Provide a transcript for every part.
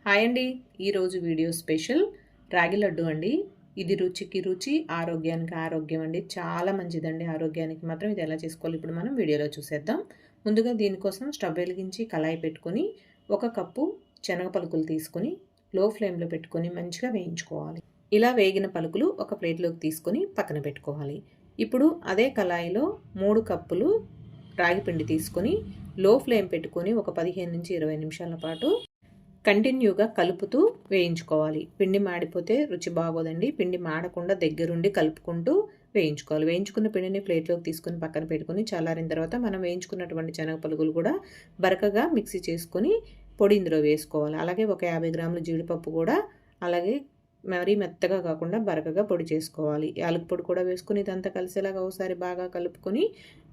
Hi అండి. ఈరోజు video special రాగి లడ్డు అండి. ఇది రుచికి రుచి, ఆరోగ్యానికి ఆరోగ్యం అండి. చాలా మంచిదండి ఆరోగ్యానికి మాత్రం. ఇది ఎలా చేసుకోవాలి ఇప్పుడు మనం వీడియోలో చూసేద్దాం. ముందుగా దీనికోసం స్టవ్ వెలిగించి కళాయి పెట్టుకొని 1 కప్పు శనగ పలుకులు తీసుకొని లో ఫ్లేమ్లో పెట్టుకొని మంచిగా వేయించుకోవాలి. ఇలా వేగిన పలుకులు ఒక ప్లేట్లోకి తీసుకొని పక్కన పెట్టుకోవాలి. ఇప్పుడు అదే కళాయిలో 3 కప్పులు రాగి పిండి తీసుకొని లో ఫ్లేమ్ పెట్టుకొని ఒక 15 నుంచి 20 నిమిషాల పాటు కంటిన్యూగా కలుపుతూ వేయించుకోవాలి. పిండి మాడిపోతే రుచి బాగోదండి. పిండి మాడకుండా దగ్గరుండి కలుపుకుంటూ వేయించుకోవాలి. వేయించుకున్న పిండిని ప్లేట్లోకి తీసుకొని పక్కన పెట్టుకొని చల్లారిన తర్వాత మనం వేయించుకున్నటువంటి శనగ పలుకులు కూడా బరకగా మిక్సీ చేసుకొని పొడి ఇందులో వేసుకోవాలి. అలాగే ఒక 50 గ్రాముల జీడిపప్పు కూడా అలాగే మరీ మెత్తగా కాకుండా బరకగా పొడి చేసుకోవాలి. యాలక పొడి కూడా వేసుకొని ఇదంతా కలిసేలాగా ఒకసారి బాగా కలుపుకొని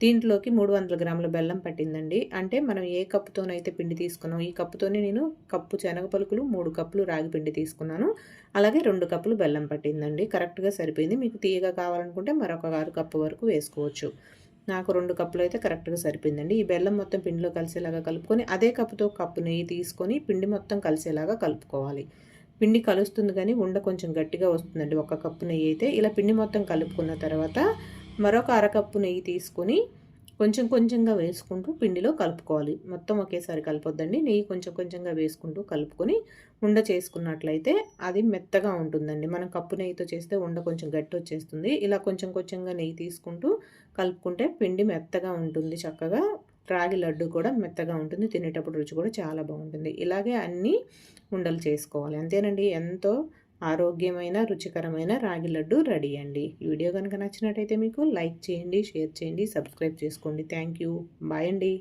దీంట్లోకి 300 గ్రాముల బెల్లం పట్టిందండి. అంటే మనం ఏ కప్పుతోనైతే పిండి తీసుకున్నాం ఈ కప్పుతోనే నేను కప్పు శనగ పలుకులు 3 కప్పులు రాగి పిండి తీసుకున్నాను. అలాగే 2 కప్పులు బెల్లం పట్టిందండి. కరెక్ట్గా సరిపోయింది. మీకు తీయగా కావాలనుకుంటే మరొక 6 కప్పు వరకు వేసుకోవచ్చు. నాకు 2 కప్పులు అయితే కరెక్ట్గా సరిపోయిందండి. ఈ బెల్లం మొత్తం పిండిలో కలిసేలాగా కలుపుకొని అదే కప్పుతో కప్పు నెయ్యి తీసుకొని పిండి మొత్తం కలిసేలాగా కలుపుకోవాలి. పిండి కలుస్తుంది కానీ ఉండ కొంచెం గట్టిగా వస్తుందండి. 1 కప్పు నెయ్యి అయితే ఇలా పిండి మొత్తం కలుపుకున్న తర్వాత మరొక అరకప్పు నెయ్యి తీసుకొని కొంచెం కొంచెంగా వేసుకుంటూ పిండిలో కలుపుకోవాలి. మొత్తం ఒకేసారి కలపొద్దండి. నెయ్యి కొంచెం కొంచెంగా వేసుకుంటూ కలుపుకొని ఉండ చేసుకున్నట్లయితే అది మెత్తగా ఉంటుందండి. మనం కప్పు నెయ్యితో చేస్తే ఉండ కొంచెం గట్టి వచ్చేస్తుంది. ఇలా కొంచెం కొంచెంగా నెయ్యి తీసుకుంటూ కలుపుకుంటే పిండి మెత్తగా ఉంటుంది. చక్కగా రాగి లడ్డు కూడా మెత్తగా ఉంటుంది. తినేటప్పుడు రుచి కూడా చాలా బాగుంటుంది. ఇలాగే అన్నీ ఉండలు చేసుకోవాలి. అంతేనండి. ఎంతో ఆరోగ్యమైన రుచికరమైన రాగి లడ్డు రెడీ అండి. ఈ వీడియో కనుక నచ్చినట్టయితే మీకు లైక్ చేయండి, షేర్ చేయండి, సబ్స్క్రైబ్ చేసుకోండి. Thank you. బాయ్ అండి.